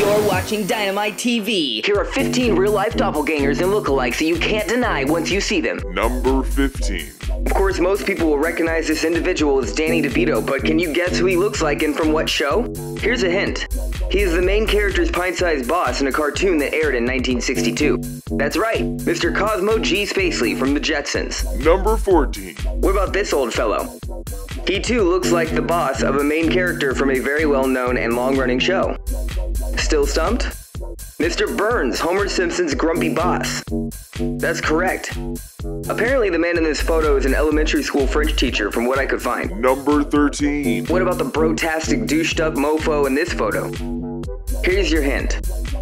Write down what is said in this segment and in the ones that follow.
You're watching Dynamite TV. Here are 15 real-life doppelgangers and lookalikes that you can't deny once you see them. Number 15. Of course, most people will recognize this individual as Danny DeVito, but can you guess who he looks like and from what show? Here's a hint. He is the main character's pint-sized boss in a cartoon that aired in 1962. That's right, Mr. Cosmo G from the Jetsons. Number 14. What about this old fellow? He too looks like the boss of a main character from a very well-known and long-running show. Still stumped? Mr. Burns, Homer Simpson's grumpy boss. That's correct. Apparently the man in this photo is an elementary school French teacher from what I could find. Number 13. What about the bro-tastic douched-up mofo in this photo? Here's your hint.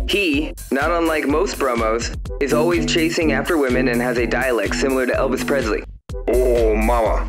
He, not unlike most bromos, is always chasing after women and has a dialect similar to Elvis Presley. Oh, mama.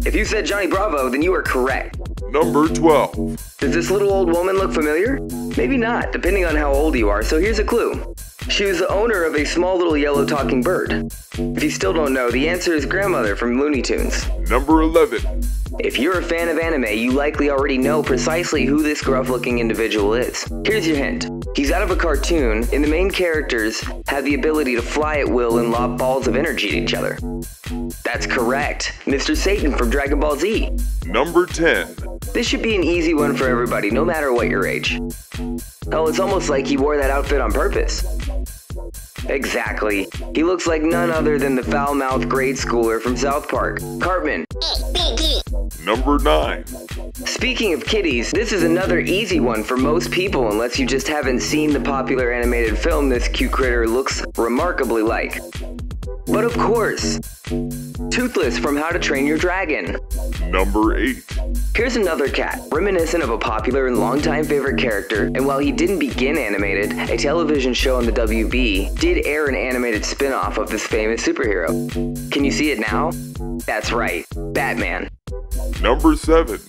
If you said Johnny Bravo, then you are correct. Number 12. Does this little old woman look familiar? Maybe not, depending on how old you are, so here's a clue. She was the owner of a small little yellow talking bird. If you still don't know, the answer is grandmother from Looney Tunes. Number 11. If you're a fan of anime, you likely already know precisely who this gruff-looking individual is. Here's your hint. He's out of a cartoon, and the main characters have the ability to fly at will and lob balls of energy at each other. That's correct. Mr. Satan from Dragon Ball Z. Number 10. This should be an easy one for everybody, no matter what your age. Hell, it's almost like he wore that outfit on purpose. Exactly. He looks like none other than the foul-mouthed grade schooler from South Park, Cartman. Number 9. Speaking of kitties, this is another easy one for most people unless you just haven't seen the popular animated film this cute critter looks remarkably like. But of course, Toothless from How to Train Your Dragon. Number 8. Here's another cat, reminiscent of a popular and longtime favorite character, and while he didn't begin animated, a television show on the WB did air an animated spin-off of this famous superhero. Can you see it now? That's right, Batman. Number 7.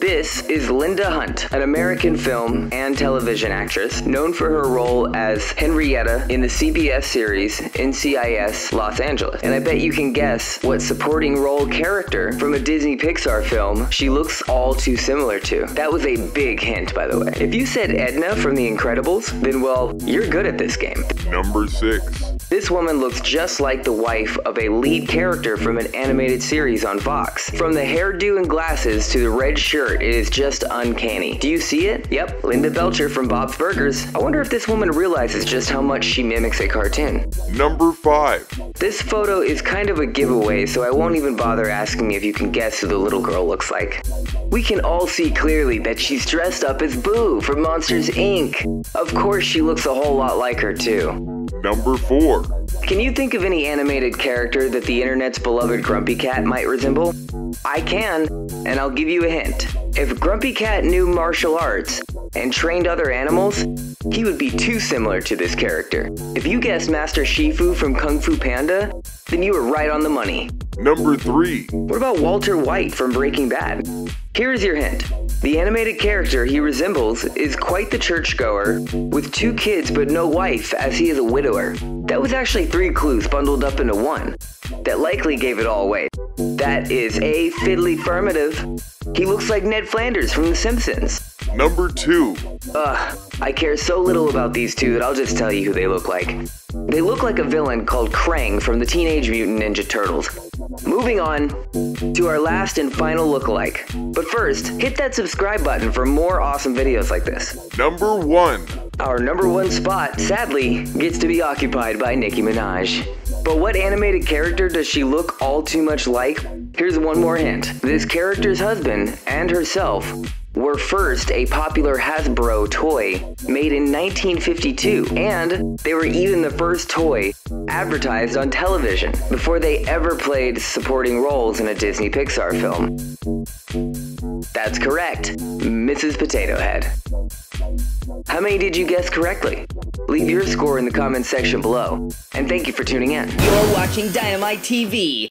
This is Linda Hunt, an American film and television actress known for her role as Henrietta in the CBS series NCIS Los Angeles. And I bet you can guess what supporting role character from a Disney Pixar film she looks all too similar to. That was a big hint, by the way. If you said Edna from The Incredibles, then well, you're good at this game. Number 6. This woman looks just like the wife of a lead character from an animated series on Fox. From the hairdo and glasses to the red shirt, it is just uncanny. Do you see it? Yep, Linda Belcher from Bob's Burgers. I wonder if this woman realizes just how much she mimics a cartoon. Number 5. This photo is kind of a giveaway, so I won't even bother asking if you can guess who the little girl looks like. We can all see clearly that she's dressed up as Boo from Monsters, Inc. Of course, she looks a whole lot like her, too. Number 4. Can you think of any animated character that the internet's beloved Grumpy Cat might resemble? I can, and I'll give you a hint. If Grumpy Cat knew martial arts and trained other animals, he would be too similar to this character. If you guessed Master Shifu from Kung Fu Panda, then you were right on the money. Number 3. What about Walter White from Breaking Bad? Here's your hint. The animated character he resembles is quite the churchgoer, with 2 kids but no wife as he is a widower. That was actually 3 clues bundled up into one. That likely gave it all away. That is a fiddly affirmative. He looks like Ned Flanders from The Simpsons. Number 2. I care so little about these two that I'll just tell you who they look like. They look like a villain called Krang from the Teenage Mutant Ninja Turtles. Moving on to our last and final lookalike. But first, hit that subscribe button for more awesome videos like this. Number 1. Our number 1 spot, sadly, gets to be occupied by Nicki Minaj. But what animated character does she look all too much like? Here's one more hint. This character's husband and herself were first a popular Hasbro toy made in 1952, and they were even the first toy advertised on television before they ever played supporting roles in a Disney Pixar film. That's correct, Mrs. Potato Head. How many did you guess correctly? Leave your score in the comments section below, and thank you for tuning in. You're watching Dynamite TV.